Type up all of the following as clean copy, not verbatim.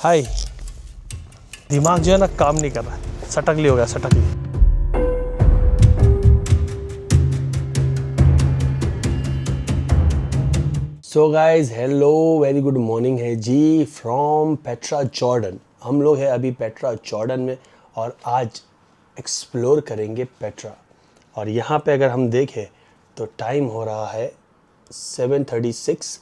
हाय, दिमाग जो है ना काम नहीं कर रहा है, सटकली हो गया सटकली। So guys hello, very good morning है जी फ्रॉम पेट्रा जॉर्डन। हम लोग हैं अभी पेट्रा जॉर्डन में और आज एक्सप्लोर करेंगे पेट्रा। और यहाँ पे अगर हम देखें तो टाइम हो रहा है 7:36।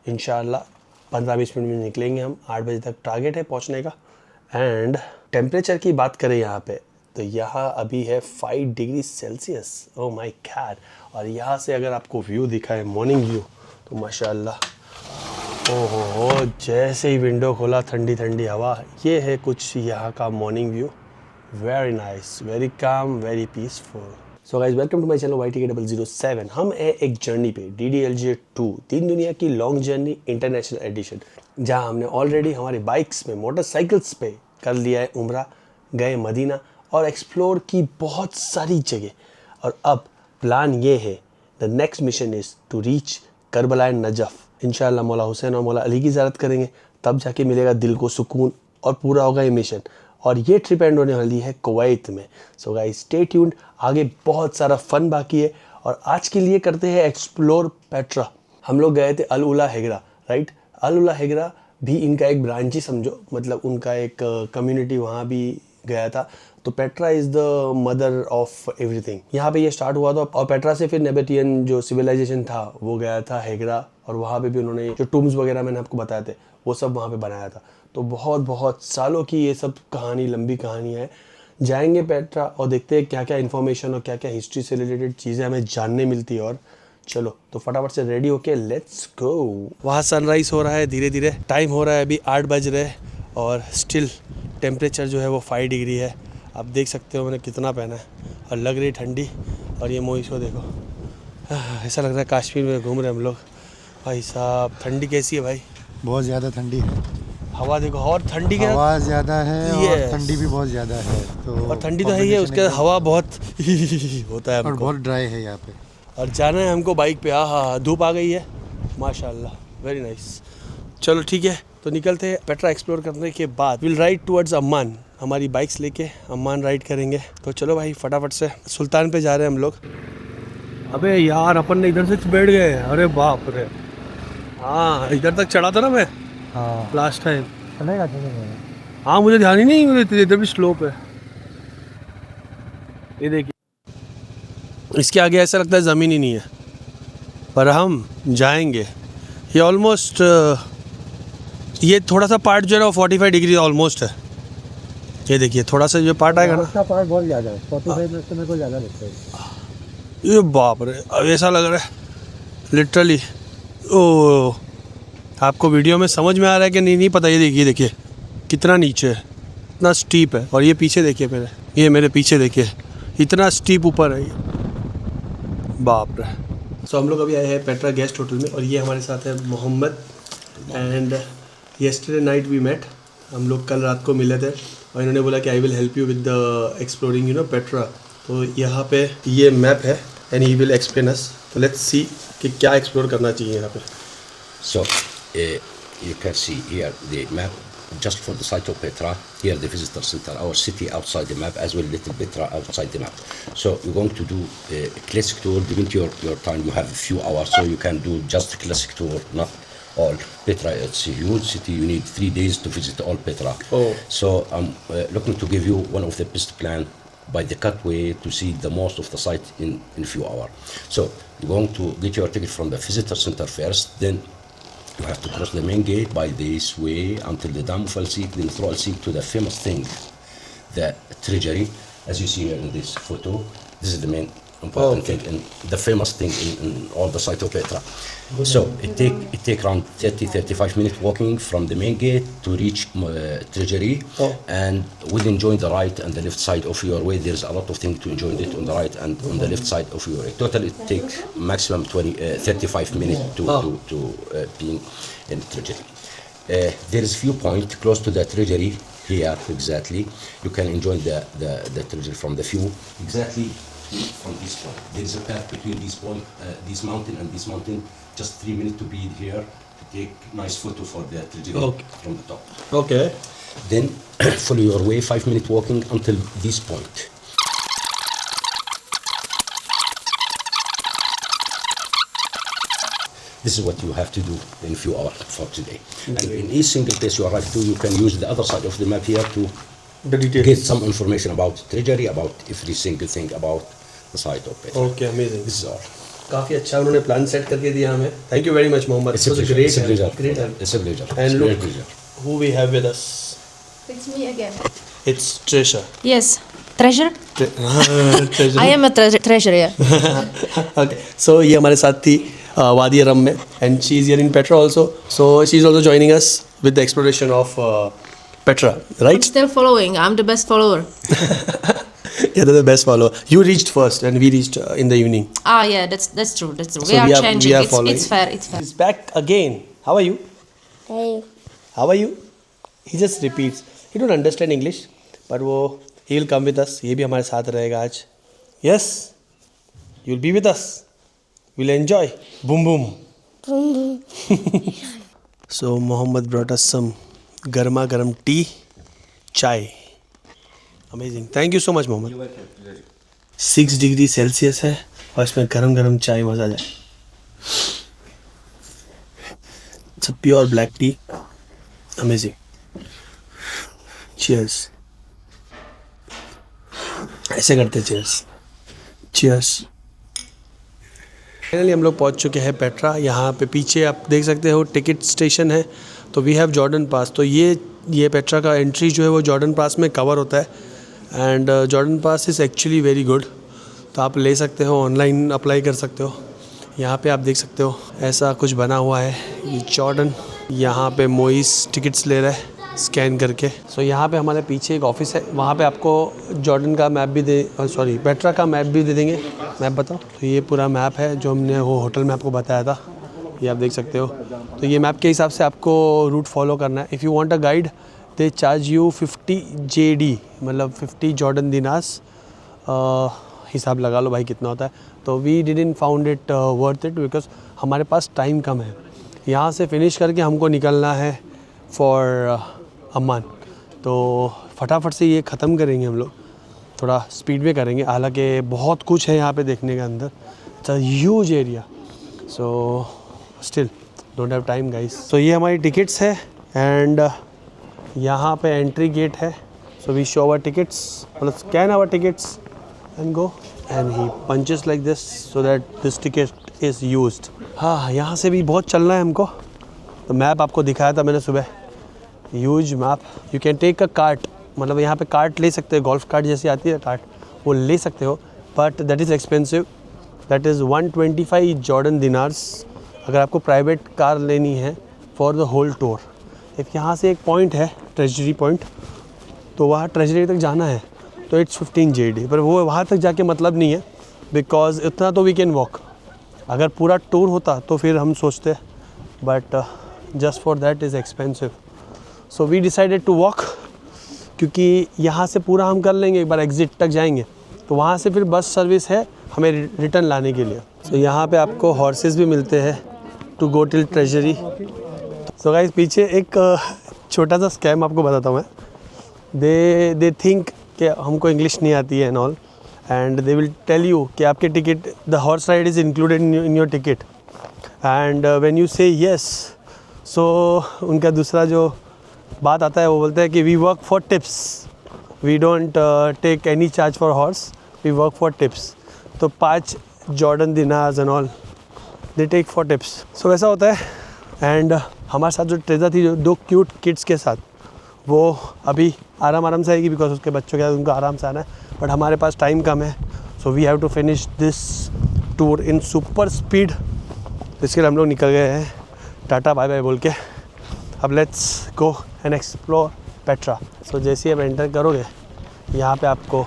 इंशाल्लाह 15-20 मिनट में निकलेंगे हम। 8 बजे तक टारगेट है पहुँचने का। एंड टेम्परेचर की बात करें यहाँ पे तो यहाँ अभी है 5 degree Celsius. Oh my God. और यहाँ से अगर आपको व्यू दिखा है मॉर्निंग व्यू तो माशाल्लाह ओहो, जैसे ही विंडो खोला ठंडी ठंडी हवा। ये है कुछ यहाँ का morning view. Very nice, very calm, very peaceful. So guys welcome to my channel YTK007। हम है एक जर्नी पे DDLJ 2 तीन दुनिया की लॉन्ग जर्नी इंटरनेशनल एडिशन, जहां हमने ऑलरेडी हमारी बाइक्स में मोटरसाइकिल्स पे कर लिया है उम्रा, गए मदीना और एक्सप्लोर की बहुत सारी जगह। और अब प्लान ये है, the next mission is to reach Karbala and Najaf. इंशाल्लाह मौला हुसैन और मौला अली की ज़ियारत करेंगे, तब जाके मिलेगा दिल को सुकून और पूरा होगा ये मिशन। और ये ट्रिप एंड होने वाली है कुवैत में। सो गाइस स्टे ट्यून्ड, आगे बहुत सारा फन बाकी है। और आज के लिए करते हैं एक्सप्लोर पेट्रा। हम लोग गए थे अल उला हेगरा, राइट। अल उला हेगरा भी इनका एक ब्रांच ही समझो, मतलब उनका एक कम्युनिटी वहाँ भी गया था। तो Petra is the mother of everything. यहाँ पे ये स्टार्ट हुआ था और पेट्रा से फिर नेबेटियन जो सिविलाइजेशन था वो गया था हेगरा। और वहाँ पे भी उन्होंने जो टूम्स वगैरह मैंने आपको बताए थे वो सब वहाँ पे बनाया था। तो बहुत बहुत सालों की ये सब कहानी, लंबी कहानी है। जाएंगे पेट्रा और देखते हैं क्या क्या इन्फॉर्मेशन और क्या क्या हिस्ट्री से रिलेटेड चीज़ें हमें जानने मिलती है। और चलो तो फटाफट से रेडी होके लेट्स गो। वहाँ सनराइज़ हो रहा है धीरे धीरे। टाइम हो रहा है अभी 8 बज रहे और स्टिल टेम्परेचर जो है वो 5 डिग्री है। आप देख सकते हो मैंने कितना पहना है और लग रही ठंडी। और ये मोहिश को देखो, ऐसा लग रहा है कश्मीर में घूम रहे हम लोग। भाई साहब ठंडी कैसी है भाई? बहुत ज़्यादा ठंडी है। हवा देखो, और ठंडी के हवा ज़्यादा है और ठंडी भी बहुत ज़्यादा है। तो और ठंडी तो है ही है, उसके बाद हवा बहुत होता है हमको। और बहुत ड्राई है यहाँ पे। और जाना है हमको बाइक पे। हाँ, धूप आ गई है माशाल्लाह, वेरी नाइस। चलो ठीक है, तो निकलते हैं। पेट्रा एक्सप्लोर करने के बाद विल राइड टुवर्ड्स अम्मान। हमारी बाइक्स लेके अम्मान राइड करेंगे। तो चलो भाई फटाफट से सुल्तान पे जा रहे हैं हम लोग। अबे यार अपन ने इधर से बैठ गए, अरे बाप रे। हाँ इधर तक चढ़ा था ना मैं लास्ट टाइम। चलेगा हाँ मुझे ध्यान ही नहीं, मुझे इधर भी स्लोप है। ये देखिए, इसके आगे ऐसा लगता है ज़मीन ही नहीं है, पर हम जाएंगे। ये ऑलमोस्ट ये थोड़ा सा पार्ट जो है ना 45 डिग्री ऑलमोस्ट है। ये देखिए थोड़ा सा जो पार्ट आएगा ना, इसका पार्ट बहुत ज़्यादा है। 45 में मेरे को ज़्यादा लगता है। ये बाप रे, अब ऐसा लग रहा है लिटरली। ओ आपको वीडियो में समझ में आ रहा है कि नहीं पता। ये देखिए कितना नीचे है, इतना स्टीप है। और ये पीछे देखिए मेरे पीछे देखिए इतना स्टीप ऊपर है ये, बाप रे। सो हम लोग अभी आए हैं पेट्रा गेस्ट होटल में और ये हमारे साथ है Mohammed. And yesterday night we met. हम लोग कल रात को मिले थे और इन्होंने बोला कि I will help you with the exploring Petra. तो यहाँ पे ये मैप है and he will explain us. तो लेट्स सी कि क्या एक्सप्लोर करना चाहिए यहाँ पे। So you can see here the map just for the site of Petra. Here the visitor center, our city outside the map, as well little Petra outside the map. So you're going to do a classic tour. Given your time, you have a few hours, so you can do just a classic tour, not all. Petra, it's a huge city. You need 3 days to visit all Petra. Oh. So I'm looking to give you one of the best plan by the cutway to see the most of the site in a few hours. So you're going to get your ticket from the visitor center first, then you have to cross the main gate by this way until the Dam of Al Seek, then through Al Seek to the famous thing, the treasury. As you see here in this photo, this is the main important thing and the famous thing in all the site of Petra. So it take around 30-35 minutes walking from the main gate to reach treasury. And within join the right and the left side of your way, there's a lot of things to enjoy it on the right and on the left side of your way. Total it takes maximum 35 minutes to being in treasury. There is few points close to the treasury here exactly. You can enjoy the treasury from the view exactly from this point. There is a path between this point, this mountain and this mountain. Just 3 minutes to be here to take nice photo for the treasury from the top. Okay. Then follow your way, 5-minute walking until this point. This is what you have to do in a few hours for today. And in each single place you arrive to, you can use the other side of the map here to The details. get some information about treasury, about every single thing about the site of Petra. Okay, amazing. This is all. काफ़ी अच्छा उन्होंने plan set करके दिया हमें. Thank you very much, Mohammed. It's a It was pleasure. It's a help. pleasure. Great help. It's a pleasure. And It's a look great pleasure. who we have with us. It's me again. It's Trisha. Yes. Treasure? Treasure. I am a treasure, yeah. Okay. So ये हमारे साथ थी वादी रम में, and she is here in Petra also. So she is also joining us with the exploration of Petra, right? Still following. I'm the best follower. Yeah, they're the best follower. You reached first, and we reached in the evening. Ah, yeah, that's true. That's true. So we are we changing. are following. It's fair. It's fair. He's back again. How are you? Hey, How are you? He just repeats. He don't understand English, but वो he will come with us. ये भी हमारे साथ रहेगा आज. Yes, you'll be with us. We'll enjoy. Boom boom. So Mohammed brought us some garma garam tea, chai. Amazing. Thank you so much, Mohammed. 6 degree Celsius है और इसमें गरम गरम चाय मजा जाए. It's a pure black tea. Amazing. Cheers. ऐसे करते cheers. Cheers. फाइनली हम लोग पहुंच चुके हैं पेट्रा. यहाँ पे पीछे आप देख सकते हो टिकट स्टेशन है. तो वी हैव जॉर्डन पास. तो ये पेट्रा का एंट्री जो है वो जॉर्डन पास में कवर होता है. And Jordan pass is actually very good. तो आप ले सकते हो, ऑनलाइन अप्लाई कर सकते हो. यहाँ पे आप देख सकते हो ऐसा कुछ बना हुआ है. ये जॉर्डन, यहाँ पे मोइस टिकट्स ले रहा है स्कैन करके. सो यहाँ पे हमारे पीछे एक ऑफिस है. वहाँ पे आपको जॉर्डन का मैप भी पेट्रा का मैप भी दे देंगे. मैप बताओ. तो ये पूरा मैप है जो हमने वो होटल में आपको बताया था. ये आप देख सकते हो. तो ये मैप के हिसाब से आपको रूट फॉलो करना है. If you want a guide they charge you 50 JD, मतलब 50 जॉर्डन दिनार्स. हिसाब लगा लो भाई कितना होता है. तो we didn't found it worth it because हमारे पास टाइम कम है. यहाँ से फिनिश करके हमको निकलना है फॉर अम्मान. तो फटाफट से ये ख़त्म करेंगे हम लोग. थोड़ा स्पीड में करेंगे. हालांकि बहुत कुछ है यहाँ पे देखने के अंदर. It's a huge area. So still don't have time guys. So ये हमारी टिकट्स है एंड यहाँ पे एंट्री गेट है. So we show our tickets, मतलब scan our tickets and go and he punches like this so that this ticket is used. हाँ, यहाँ से भी बहुत चलना है हमको. तो मैप आपको दिखाया था मैंने सुबह. Huge map. You can take a cart, मतलब यहाँ पे कार्ट ले सकते हो. गोल्फ कार्ट जैसी आती है कार्ट, वो ले सकते हो. But that is expensive. That is 125 Jordan dinars अगर आपको प्राइवेट कार लेनी है फॉर द होल टूर. एक यहाँ से एक पॉइंट है ट्रेजरी पॉइंट, तो वहाँ ट्रेजरी तक जाना है. तो इट्स 15 JD. पर वो वहाँ तक जाके मतलब नहीं है बिकॉज इतना तो वी कैन वॉक. अगर पूरा टूर होता तो फिर हम सोचते, but just for that is expensive. So we decided to walk, क्योंकि यहाँ से पूरा हम कर लेंगे. एक बार एग्ज़िट तक जाएंगे तो वहाँ से फिर बस सर्विस है हमें रिटर्न लाने के लिए. सो यहाँ पे आपको हॉर्सेस भी मिलते हैं to go till treasury. So guys पीछे एक छोटा सा स्कैम आपको बताता हूँ मैं. दे थिंक कि हमको इंग्लिश नहीं आती है and all, and they will tell you कि आपके ticket the horse ride is included in your ticket. And when you say yes, so उनका दूसरा जो बात आता है वो बोलते हैं कि we work for tips, we don't take any charge for horse, we work for tips. तो 5 Jordan dinars and all they take for tips. So वैसा होता है. एंड हमारे साथ जो ट्रेजर थी, जो 2 क्यूट किड्स के साथ, वो अभी आराम से आएगी बिकॉज उसके बच्चों के साथ उनको आराम से आना है. बट हमारे पास टाइम कम है. So we have to finish this tour in super speed. इसके लिए हम लोग निकल गए हैं टाटा बाय बाय बोल के. अब let's go and explore Petra. So जैसे आप एंटर करोगे यहाँ पे आपको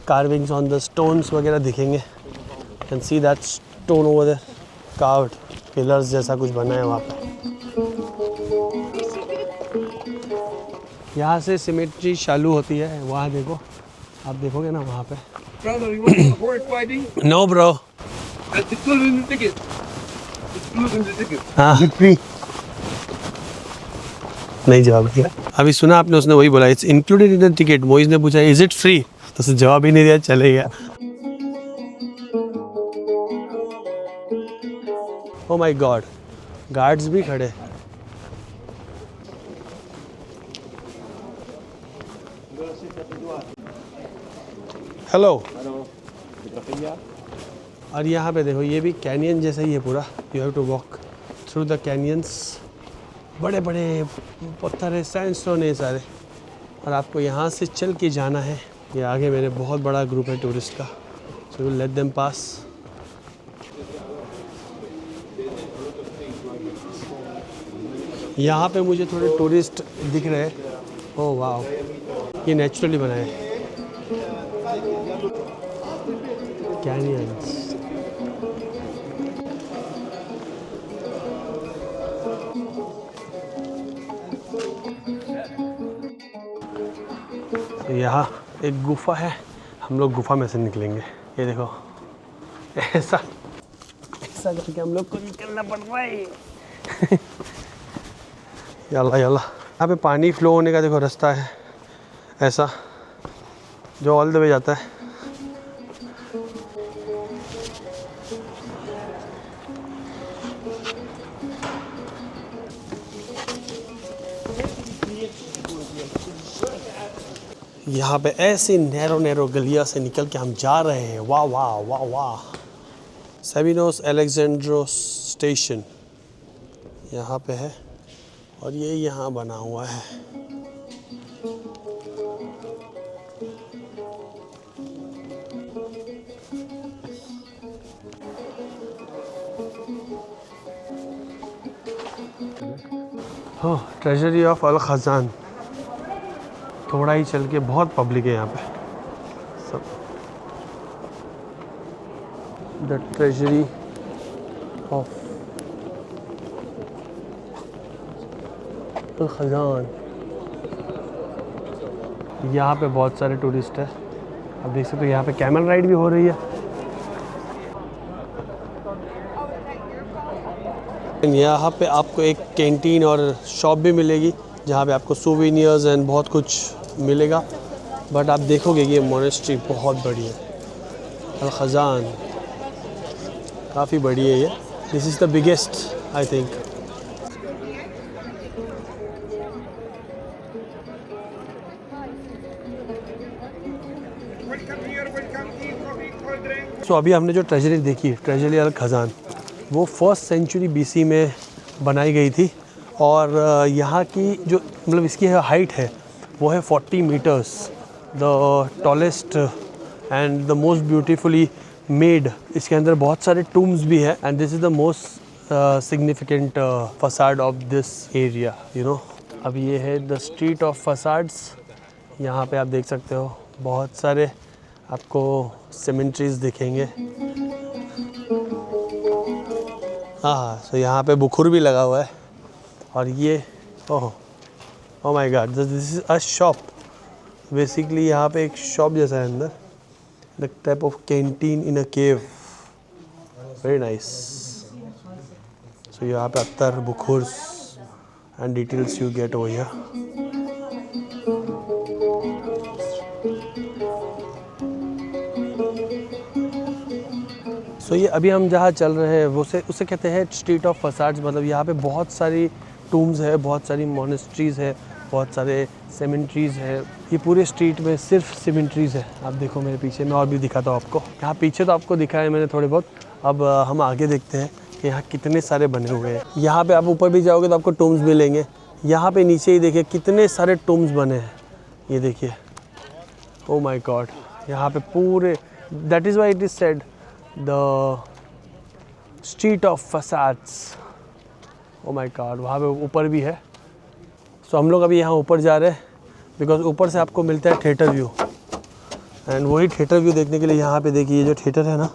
कार्विंग्स ऑन द स्टोन्स वगैरह दिखेंगे. You can see that stone over there, carved pillars जैसा कुछ बना है वहाँ पे. यहाँ से सिमेट्री चालू होती है. वहाँ देखो, आप देखोगे ना वहाँ पे. Brother, you want a horse fighting? No bro. That's included in the ticket. It's included in the ticket. हाँ. Is it free? नहीं जवाब दिया। अभी सुना आपने, उसने वही बोला it's included in the ticket. Moiz ने पूछा इज इट फ्री, तो उसने जवाब ही नहीं दिया, चले गया। ओ माय गॉड, गार्ड्स भी खड़े। हेलो। और यहाँ पे देखो, ये भी कैनियन जैसा ही है पूरा। You have to walk through the canyons. बड़े बड़े पत्थर है, सैंडस्टोन है सारे, और आपको यहाँ से चल के जाना है। ये आगे मेरे बहुत बड़ा ग्रुप है टूरिस्ट का, so will let them pass. यहाँ पे मुझे थोड़े टूरिस्ट दिख रहे हैं। ओह वाह, ये नेचुरली बनाए कैनियंस। यहाँ एक गुफा है, हम लोग गुफा में से निकलेंगे। ये देखो, ऐसा करके हम लोग को निकलना पड़ रहा है। Yalla Yalla. यहाँ पे पानी फ्लो होने का देखो रास्ता है ऐसा, जो ऑल द वे जाता है। यहाँ पे ऐसी नैरो गलिया से निकल के हम जा रहे हैं। वाह वाह वाह वाह। सेविनोस एलेक्जेंड्रोस स्टेशन यहाँ पे है, और ये यहाँ बना हुआ है। ओह, ट्रेजरी ऑफ अल खजान। थोड़ा ही चल के बहुत पब्लिक है यहाँ पे सब। द ट्रेजरी ऑफ अल खजान। यहाँ पे बहुत सारे टूरिस्ट हैं, आप देख सकते हो। यहाँ पे कैमल राइड भी हो रही है। यहाँ पे आपको एक कैंटीन और शॉप भी मिलेगी, जहाँ पे आपको सोवेनियर्स एंड बहुत कुछ मिलेगा। बट आप देखोगे कि ये मोनेस्ट्री बहुत बड़ी है। अल खजान काफ़ी बड़ी है ये। This is the biggest I think. So अभी हमने जो ट्रेजरी देखी है, ट्रेजरी अल खजान, वो 1st सेंचुरी BC में बनाई गई थी। और यहाँ की जो मतलब इसकी हाइट है वो है 40 metres. The tallest and the most beautifully made. इसके अंदर बहुत सारे टूम्स भी है, and this is the most significant facade of this area, you know. अब ये है द स्ट्रीट ऑफ फसाड्स। यहाँ पे आप देख सकते हो बहुत सारे आपको सेमेंट्रीज दिखेंगे। हाँ, सो यहाँ पे बुखुर भी लगा हुआ है। और ये oh my God, this is a shop. Basically यहाँ पे एक शॉप जैसा है अंदर, the type of canteen in a cave. Very nice. So यहाँ पे अत्तर, बुखुर्स and details you get over here. So ये अभी हम जहाँ चल रहे हैं वो उसे कहते हैं स्ट्रीट ऑफ फसाड्स। मतलब यहाँ पे बहुत सारी टूम्स है, बहुत सारी मोनेस्ट्रीज़ है, बहुत सारे सेमेंट्रीज़ है। ये पूरे स्ट्रीट में सिर्फ सेमेंट्रीज़ है। आप देखो मेरे पीछे, मैं और भी दिखाता हूँ आपको। यहाँ पीछे तो आपको दिखाया मैंने थोड़े बहुत। अब हम आगे देखते हैं कि यहाँ कितने सारे बने हुए हैं। यहाँ पे आप ऊपर भी जाओगे तो आपको टूम्स मिलेंगे। यहाँ पे नीचे ही देखिए कितने सारे टूम्स बने हैं। ये देखिए, ओ माय गॉड। यहाँ पे पूरे, that is why it is said the street of facades. O my God, वहाँ पे ऊपर भी है। सो हम लोग अभी यहाँ ऊपर जा रहे हैं, बिकॉज ऊपर से आपको मिलता है थिएटर व्यू। एंड वही थिएटर व्यू देखने के लिए यहाँ पे देखिए, ये जो थिएटर है ना,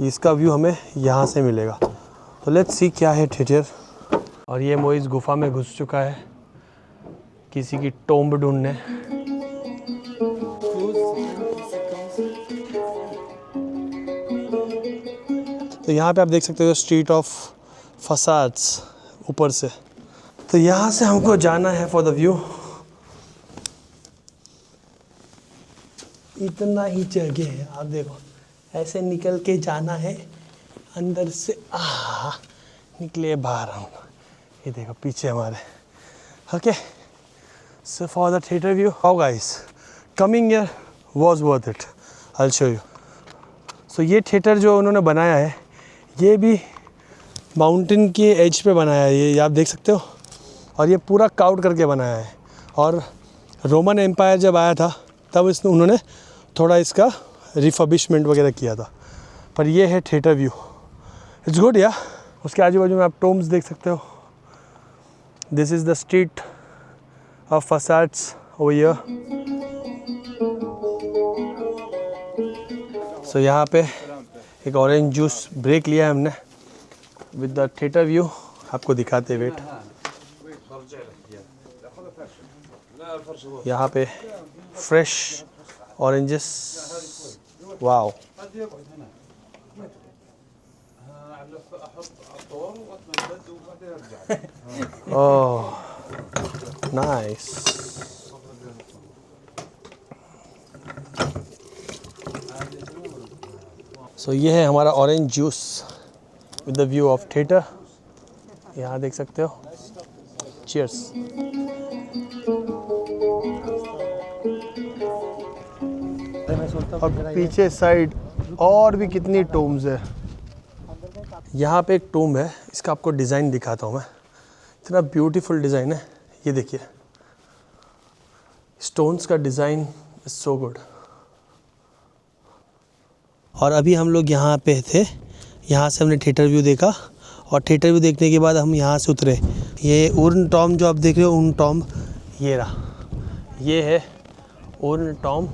इसका व्यू हमें यहाँ से मिलेगा। तो लेट्स सी क्या है थिएटर। और ये मोइज गुफा में घुस चुका है किसी की टोम्ब ढूंढने। तो यहाँ पे आप देख सकते हो स्ट्रीट ऑफ फसाड्स ऊपर से। तो यहाँ से हमको जाना है फॉर द व्यू। इतना ही जगह है, आप देखो ऐसे निकल के जाना है अंदर से। निकले बाहर हम, ये देखो पीछे हमारे। Okay, so for the theatre view, how guys coming here was worth it, I will show you. So ये थिएटर जो उन्होंने बनाया है, ये भी माउंटेन के एज पे बनाया है, ये आप देख सकते हो। और ये पूरा काउट करके बनाया है। और रोमन एम्पायर जब आया था तब इसने उन्होंने थोड़ा इसका रिफर्बिशमेंट वगैरह किया था। पर ये है थिएटर व्यू, इट्स गुड या। उसके आजू बाजू में आप टोम्स देख सकते हो। This is the street of facades over here. So यहाँ पे एक ऑरेंज जूस ब्रेक लिया है हमने विद द थिएटर व्यू, आपको दिखाते वेट। यहाँ पे fresh oranges, wow. Oh nice. So ये है हमारा orange juice with the view of theatre, यहाँ देख सकते हो। चीयर्स। और पीछे साइड और भी कितनी टोम्स है। यहाँ पे एक टोम्ब है, इसका आपको डिज़ाइन दिखाता हूँ मैं। इतना ब्यूटीफुल डिज़ाइन है, ये देखिए स्टोन्स का डिज़ाइन इज सो गुड। और अभी हम लोग यहाँ पे थे, यहाँ से हमने थिएटर व्यू देखा और थिएटर व्यू देखने के बाद हम यहाँ से उतरे। ये उर्न टॉम जो आप देख रहे हो, उर्न टॉम ये रहा, ये है उर्न टॉम।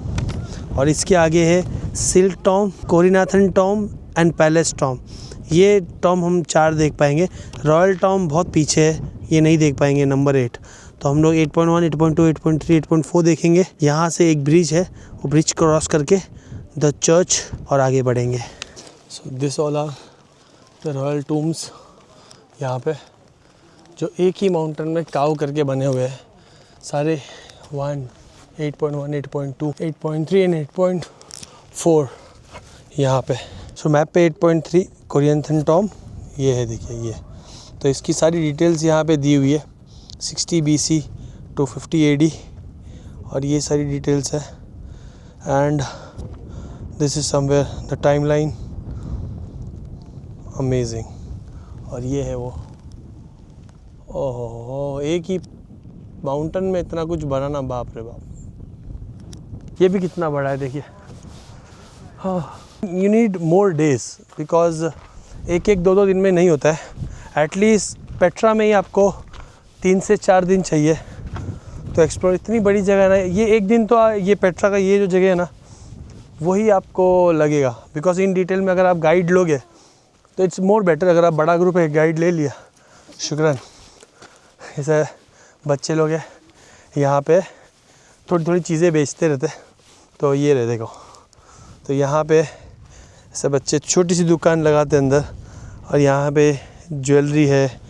और इसके आगे है silk tomb, Corinthian tomb and palace tomb. ये टॉम हम 4 देख पाएंगे। रॉयल टॉम बहुत पीछे है, ये नहीं देख पाएंगे नंबर 8। तो हम लोग 8.1, 8.2, 8.3, 8.4 देखेंगे। यहाँ से एक ब्रिज है, वो ब्रिज क्रॉस करके द चर्च और आगे बढ़ेंगे। So this all are the royal tombs, यहाँ पे जो एक ही माउंटेन में काव करके बने हुए हैं सारे। 1, 8.1, 8.2, 8.3 एंड 8.4 यहाँ पे। सो मैप पे 8.3 कोरिनाथन टॉम ये है, देखिए ये। तो इसकी सारी डिटेल्स यहाँ पे दी हुई है, 60 BC to 50 AD, और ये सारी डिटेल्स है। And this is somewhere the timeline, amazing. और ये है वो, ओहो, एक ही माउंटेन में इतना कुछ बनाना, बाप रे बाप। ये भी कितना बड़ा है देखिए। हाँ, you need more days because एक 2 दिन में नहीं होता है। एटलीस्ट पेट्रा में ही आपको 3 से 4 दिन चाहिए तो एक्सप्लोर। इतनी बड़ी जगह है ना, ये एक दिन तो ये पेट्रा का ये जो जगह है ना वही आपको लगेगा। बिकॉज इन डिटेल में अगर आप गाइड लोगे तो इट्स मोर बेटर। अगर आप बड़ा ग्रुप है, गाइड ले लिया, शुक्रान। ऐसे बच्चे लोग हैं यहाँ पे, थोड़ी थोड़ी चीज़ें बेचते रहते। तो ये रहे देखो, तो यहाँ पे ऐसे बच्चे छोटी सी दुकान लगाते अंदर। और यहाँ पे ज्वेलरी है,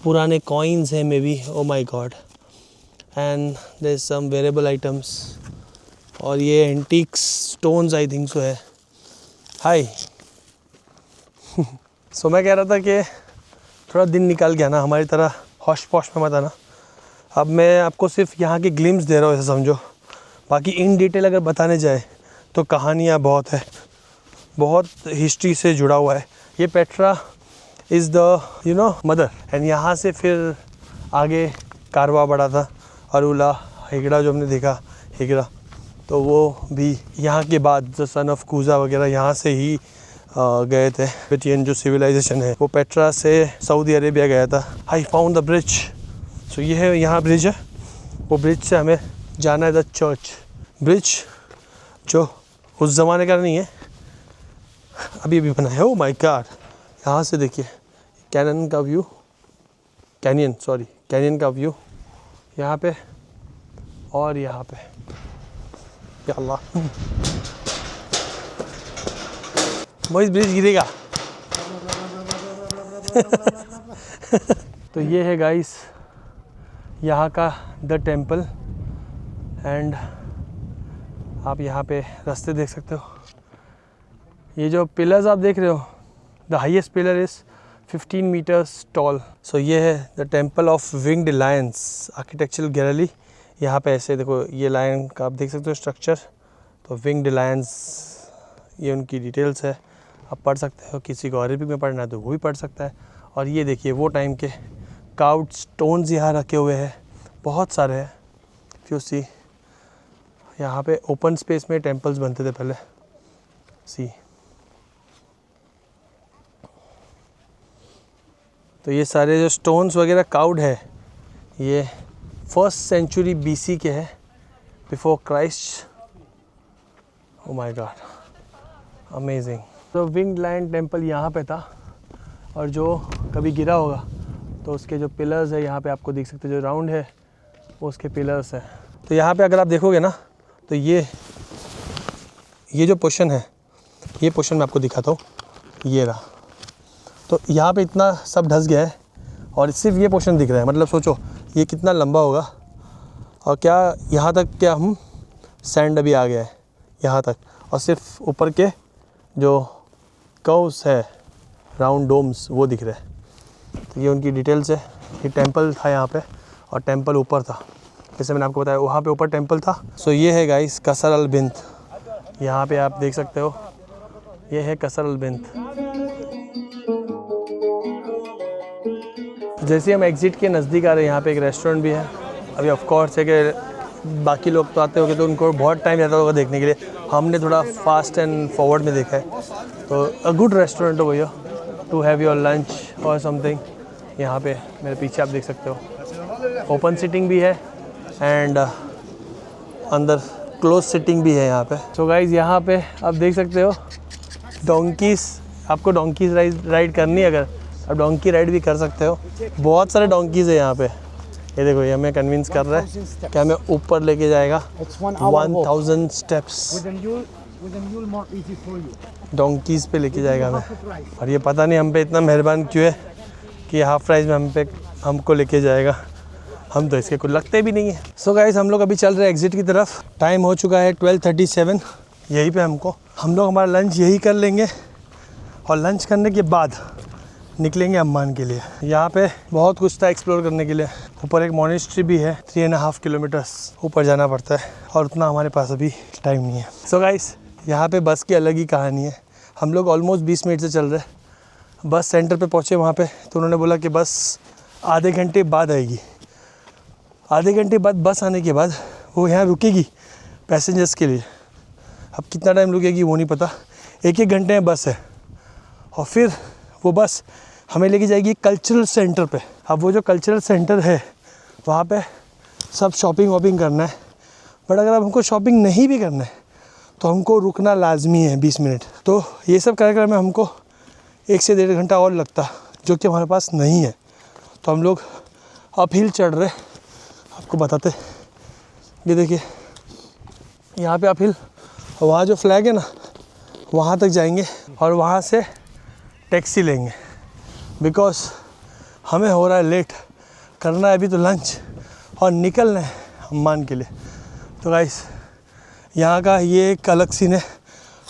पुराने कॉइन्स हैं maybe, oh my god. And there is some valuable items. और ये antique stones I think so है। हाय सो मैं कह रहा था कि थोड़ा दिन निकाल गया ना, हमारी तरह हॉश पॉश में मत आना। अब मैं आपको सिर्फ यहाँ के ग्लिम्स दे रहा हूँ, ऐसा समझो। बाकी इन डिटेल अगर बताने जाए तो कहानियाँ बहुत है, बहुत हिस्ट्री से जुड़ा हुआ है। ये Petra is the mother. And यहाँ से फिर आगे कारवा बढ़ा था, अरुला हेगड़ा जो हमने देखा, हेगड़ा, तो वो भी यहाँ के बाद द सन ऑफ कूजा वगैरह यहाँ से ही गए थे। पेटियन जो सिविलाइजेशन है वो पेट्रा से सऊदी अरेबिया गया था। I found the bridge. So ये है, यहाँ ब्रिज है, वो ब्रिज से हमें जाना है द चर्च। ब्रिज जो उस ज़माने का नहीं है, अभी अभी बना है। ओ माय गॉड, यहाँ से देखिए कैनियन का व्यू, कैनियन का व्यू यहाँ पे। और यहाँ पे या अल्लाह, मोइस ब्रिज गिरेगा। तो ये है गाइस यहाँ का द टेम्पल एंड आप यहाँ पे रास्ते देख सकते हो। ये जो पिलर्स आप देख रहे हो, the highest pillar is 15 metres tall. So ये है the temple of winged lions architectural gallery. यहाँ पे ऐसे देखो, ये लायन का आप देख सकते हो स्ट्रक्चर। तो विंग्ड लायंस, ये उनकी डिटेल्स है, आप पढ़ सकते हो। किसी को अरबिक में पढ़ना है तो वो भी पढ़ सकता है। और ये देखिए वो टाइम के काउड स्टोन्स यहाँ रखे हुए हैं, बहुत सारे हैं। यू सी, यहाँ पे ओपन स्पेस में टेम्पल्स बनते थे पहले। सी, तो ये सारे जो स्टोन्स वगैरह काउड है, ये 1st सेंचुरी BC के हैं, before Christ. O my God, amazing. तो विंग्ड लायन टेम्पल यहाँ पे था, और जो कभी गिरा होगा तो उसके जो पिलर्स है यहाँ पे आपको दिख सकते हैं, जो राउंड है वो उसके पिलर्स है। तो यहाँ पे अगर आप देखोगे ना, तो ये जो पोर्शन है, ये पोर्शन मैं आपको दिखाता हूँ, ये रहा। तो यहाँ पे इतना सब ढस गया है और सिर्फ ये पोर्शन दिख रहा है। मतलब सोचो ये कितना लंबा होगा, और क्या यहाँ तक क्या हम सैंड अभी आ गया है यहाँ तक, और सिर्फ ऊपर के जो कर्व्स है, राउंड डोम्स, वो दिख रहे हैं। तो ये उनकी डिटेल्स है। ये टेंपल था यहाँ पे, और टेंपल ऊपर था, जैसे मैंने आपको बताया वहाँ पे ऊपर टेंपल था। सो ये है गाइस कसर अल बिंत, यहाँ पे आप देख सकते हो, ये है कसर अल बिंत। जैसे हम एग्ज़िट के नज़दीक आ रहे हैं, यहाँ पे एक रेस्टोरेंट भी है। अभी ऑफ कोर्स है कि बाकी लोग तो आते होंगे तो उनको बहुत टाइम जाता होगा देखने के लिए, हमने थोड़ा फास्ट एंड फॉरवर्ड में देखा है। तो अ गुड रेस्टोरेंट हो भैया, टू हैव योर लंच और समथिंग। यहाँ पे मेरे पीछे आप देख सकते हो, ओपन सीटिंग भी है एंड अंदर क्लोज सीटिंग भी है यहाँ पे। सो गाइज यहाँ पे आप देख सकते हो डोंकीज़, आपको डोंकीज़ राइड करनी है अगर, आप डोंकी राइड भी कर सकते हो। बहुत सारे डोंकीज़ है यहाँ पे। ये देखो, ये हमें कन्विंस कर रहा है कि हमें ऊपर लेके जाएगा 1000 स्टेप्स। डोंकीज़ पे लेके जाएगा हमें, और ये पता नहीं हम पे इतना मेहरबान क्यों है कि हाफ प्राइस में हमको लेके जाएगा। हम तो इसके कुछ लगते भी नहीं है। सो गाइस हम लोग अभी चल रहे हैं एग्ज़िट की तरफ। टाइम हो चुका है 12:37। यहीं पे हम लोग हमारा लंच यही कर लेंगे, और लंच करने के बाद निकलेंगे अम्मान के लिए। यहाँ पे बहुत कुछ था एक्सप्लोर करने के लिए। ऊपर एक मॉनेस्ट्री भी है, 3.5 किलोमीटर्स ऊपर जाना पड़ता है, और उतना हमारे पास अभी टाइम नहीं है। सो गाइस यहाँ पे बस की अलग ही कहानी है। हम लोग ऑलमोस्ट 20 मिनट से चल रहे हैं। बस सेंटर पे पहुँचे वहाँ पे, तो उन्होंने बोला कि बस आधे घंटे बाद आएगी। आधे घंटे बाद बस आने के बाद वो यहाँ रुकेगी पैसेंजर्स के लिए। अब कितना टाइम रुकेगी वो नहीं पता, 1-1 घंटे में बस है। और फिर वो बस हमें लेके जाएगी कल्चरल सेंटर पे। अब वो जो कल्चरल सेंटर है वहाँ पे सब शॉपिंग वॉपिंग करना है, बट अगर हमको शॉपिंग नहीं भी करना है तो हमको रुकना लाजमी है 20 मिनट। तो ये सब कार्यक्रम में हमको 1 से 1.5 घंटा और लगता, जो कि हमारे पास नहीं है। तो हम लोग अपहिल चढ़ रहे, आपको बताते। ये देखिए यहाँ पे अपहिल, वहाँ जो फ्लैग है ना वहाँ तक जाएंगे, और वहाँ से टैक्सी लेंगे, बिकॉज हमें हो रहा है लेट, करना है अभी तो लंच और निकलना है अम्मान के लिए। तो गाइस यहाँ का ये एक अलग सीन है।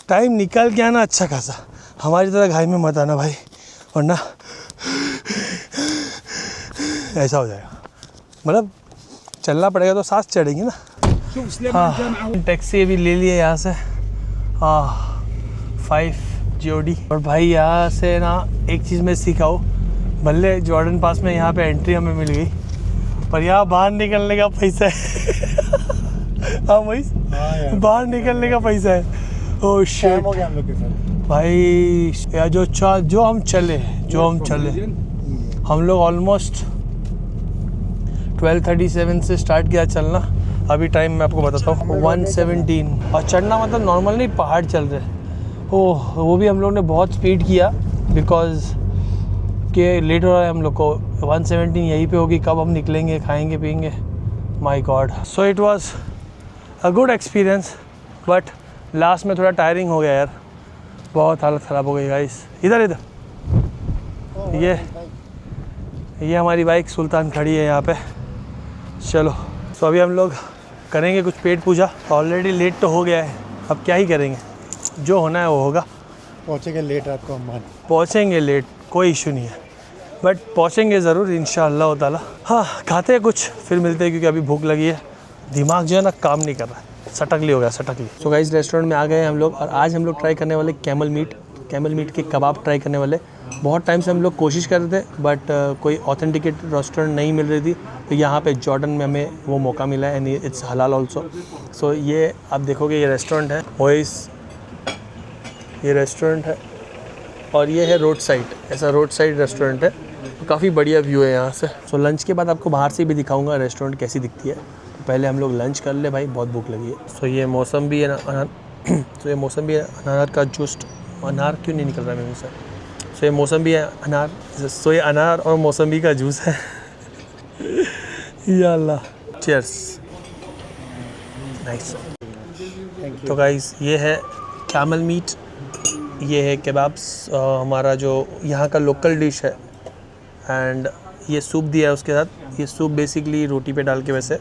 टाइम निकल के आना अच्छा खासा, हमारी तरह घाई में मत आना भाई, वरना ऐसा हो जाएगा। मतलब चलना पड़ेगा तो सांस चढ़ेगी ना। हाँ, टैक्सी अभी ले लिए यहाँ से 5 GOD। और भाई यहाँ से ना एक चीज़ मैं सीखा हूँ, भले जॉर्डन पास में यहाँ पे एंट्री हमें मिल गई, पर यहाँ बाहर निकलने का पैसा है। हाँ भाई, बाहर निकलने का पैसा है। ओह शिट भाई, या जो हम चले हम लोग ऑलमोस्ट 12:37 से स्टार्ट किया चलना। अभी टाइम मैं आपको बताता हूँ 1:17। और चढ़ना मतलब नॉर्मल नहीं, पहाड़ चल रहे। ओह, वो भी हम लोग ने बहुत स्पीड किया बिकॉज के लेट हो रहा है हम लोग को। 1:17 यहीं पे होगी, कब हम निकलेंगे, खाएंगे पिएंगे। My God. So it was a good experience, but last में थोड़ा टायरिंग हो गया यार, बहुत हालत ख़राब हो गई गाइस। इधर ये हमारी बाइक सुल्तान खड़ी है यहाँ पे, चलो तो अभी हम लोग करेंगे कुछ पेट पूजा। ऑलरेडी लेट तो हो गया है, अब क्या ही करेंगे, जो होना है वो होगा। पहुँचेंगे लेट रात को अम्मान। पहुँचेंगे लेट, कोई इशू नहीं है, बट पहुँचेंगे ज़रूर इंशाअल्लाह ताला। हाँ खाते हैं कुछ, फिर मिलते हैं, क्योंकि अभी भूख लगी है। दिमाग जो है ना काम नहीं कर रहा है, सटकली हो गया सटकली। सो गाइस रेस्टोरेंट में आ गए हम लोग, और आज हम लोग ट्राई करने वाले कैमल मीट के कबाब ट्राई करने वाले। बहुत टाइम से हम लोग कोशिश कर रहे थे, बट कोई ऑथेंटिकेट रेस्टोरेंट नहीं मिल रही थी, तो यहाँ पे जॉर्डन में हमें वो मौका मिला है, एंड इट्स हलाल ऑल्सो। सो ये आप देखोगे, ये रेस्टोरेंट है ओएस, ये रेस्टोरेंट है, और ये है रोड साइड, ऐसा रोड साइड रेस्टोरेंट है, तो काफ़ी बढ़िया व्यू है यहाँ से। सो लंच के बाद आपको बाहर से भी दिखाऊंगा रेस्टोरेंट कैसी दिखती है। तो पहले हम लोग लंच कर ले भाई, बहुत भूख लगी है। सो ये मौसम भी है ना अनार तो ये मौसम भी है, अनार का जूस, अनार क्यों नहीं निकल रहा है मेरे मुँह से। सो ये मौसम भी है अनार, सो ये अनार और मौसमी का जूस है या अल्लाह, चीयर्स, नाइस। तो गाइस ये है कैमल मीट, ये है केबाब्स, हमारा जो यहाँ का लोकल डिश है, एंड ये सूप दिया है उसके साथ। ये सूप बेसिकली रोटी पे डाल के वैसे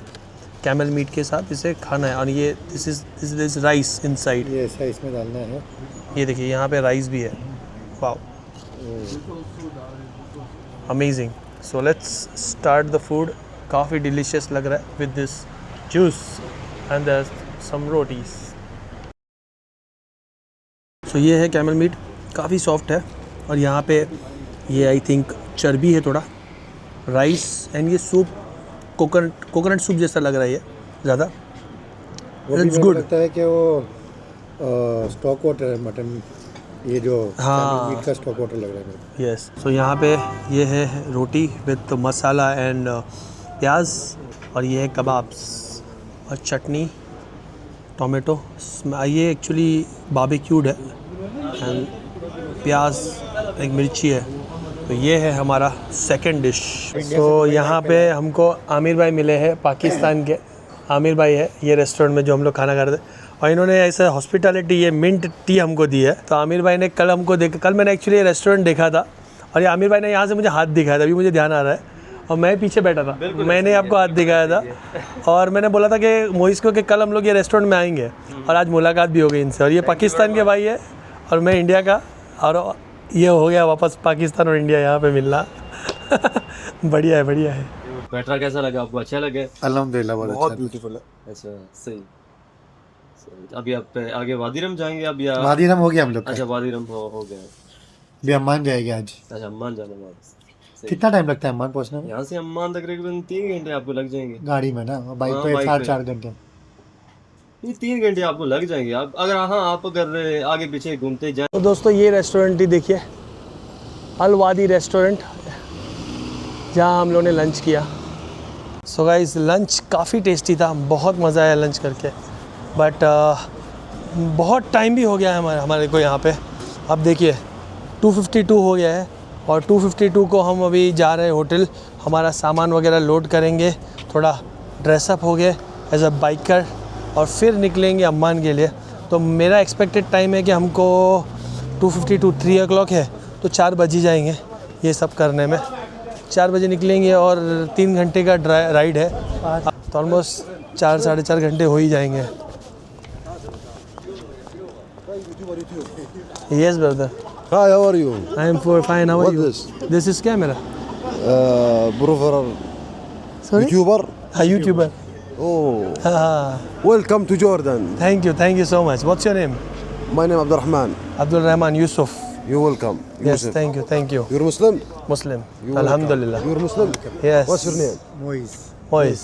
कैमल मीट के साथ इसे खाना है, और ये दिस इज राइस इनसाइड, ये ऐसा इसमें डालना है। ये देखिए यहाँ पे राइस भी है, wow amazing. So let's start the food. काफ़ी डिलीशियस लग रहा है with this juice and some rotis. So ये है कैमल मीट, काफ़ी सॉफ्ट है, और यहाँ पे ये आई थिंक चर्बी है थोड़ा, राइस, एंड ये सूप कोकोनट सूप जैसा लग रहा है ये ज़्यादा। It's good. लगता है कि वो स्टॉक वाटर है मटन, ये जो हाँ। मीट का स्टॉक वाटर लग रहा है मेरे को। यस। सो यहाँ पे ये है रोटी विद मसाला एंड प्याज, और ये है कबाब्स और चटनी, टोमेटो। ये एक्चुअली बारबेक्यूड है, एंड प्याज, एक मिर्ची है। तो ये है हमारा सेकंड डिश। तो यहाँ पे हमको आमिर भाई मिले हैं, पाकिस्तान के आमिर भाई है ये रेस्टोरेंट में जो हम लोग खाना खा रहे थे, और इन्होंने ऐसे हॉस्पिटैलिटी, ये मिंट टी हमको दी है। तो आमिर भाई ने कल हमको कल मैंने एक्चुअली ये रेस्टोरेंट देखा था, और ये आमिर भाई ने यहाँ से मुझे हाथ दिखाया था, अभी मुझे ध्यान आ रहा है, और मैं पीछे बैठा था, मैंने आपको हाथ दिखाया था, और मैंने बोला था कि मोइस को कि कल हम लोग ये रेस्टोरेंट में आएंगे, और आज मुलाकात भी हो गई इनसे। और ये पाकिस्तान के भाई है, और मैं इंडिया का, और ये हो गया वापस पाकिस्तान और इंडिया यहाँ पे मिलना बढ़िया है, बढ़िया है। पेट्रा कैसा लगा आपको, अच्छा लगे? अल्हम्दुलिल्लाह बहुत ब्यूटीफुल है। अच्छा सही। अभी आप आगे वादीरम जाएंगे अब, या वादीरम हो गया हम लोग का। अच्छा वादीरम हो गया। भी अम्मान जाएंगे आज। अच्छा अम्मान जाने बाद कितना टाइम लगता है अम्मान पहुंचने में? यहाँ से अम्मान तकरीबन 3 घंटे आपको लग जाएंगे गाड़ी में ना, बाइक हाँ, पे बाइक 4.5 घंटे। ये 3 घंटे आपको लग जाएंगे। आप अगर आप अगर आगे पीछे घूमते जाए। तो दोस्तों ये रेस्टोरेंट ही देखिए, अल वादी रेस्टोरेंट, जहाँ हम लोगों ने लंच किया। सो गाइस लंच काफ़ी टेस्टी था, बहुत मज़ा आया लंच करके, बट बहुत टाइम भी हो गया है हमारे को यहाँ पे। अब देखिए 2:52 हो गया है, और 2:52 को हम अभी जा रहे हैं होटल, हमारा सामान वगैरह लोड करेंगे, थोड़ा ड्रेसअप हो गए एज अ बाइकर, और फिर निकलेंगे अम्मान के लिए। तो मेरा एक्सपेक्टेड टाइम है कि हमको 2:52 3 o'clock है, तो 4 बज ही जाएंगे ये सब करने में। 4 बजे निकलेंगे, और 3 घंटे का राइड है, तो ऑलमोस्ट 4 साढ़े 4 घंटे हो ही जाएंगे। Yes brother. Hi, how are you? I am fine. How are What you? this? This is camera. Brother, Sorry? YouTuber? A YouTuber. Oh, Ah, welcome to Jordan. thank you so much. What's your name? My name is Abdurrahman. Abdul Rahman Yusuf. You're welcome. Yes, Yusuf. thank you. You're Muslim? Muslim. You're Alhamdulillah. welcome. You're Muslim? Yes. What's your name? Moise. Moise.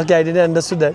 Okay, I didn't understood that.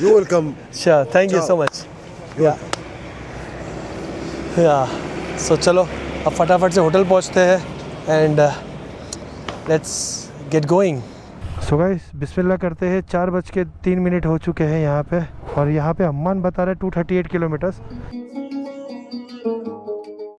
You're welcome. Sure. Thank you Ciao. so much. Yeah. Yeah. So चलो अब फटाफट से hotel पहुंचते हैं, and let's get going. So guys बिस्मिल्लाह करते हैं। 4:03 हो चुके हैं यहाँ पे, और यहाँ पे अम्मान बता रहे 238 किलोमीटर्स,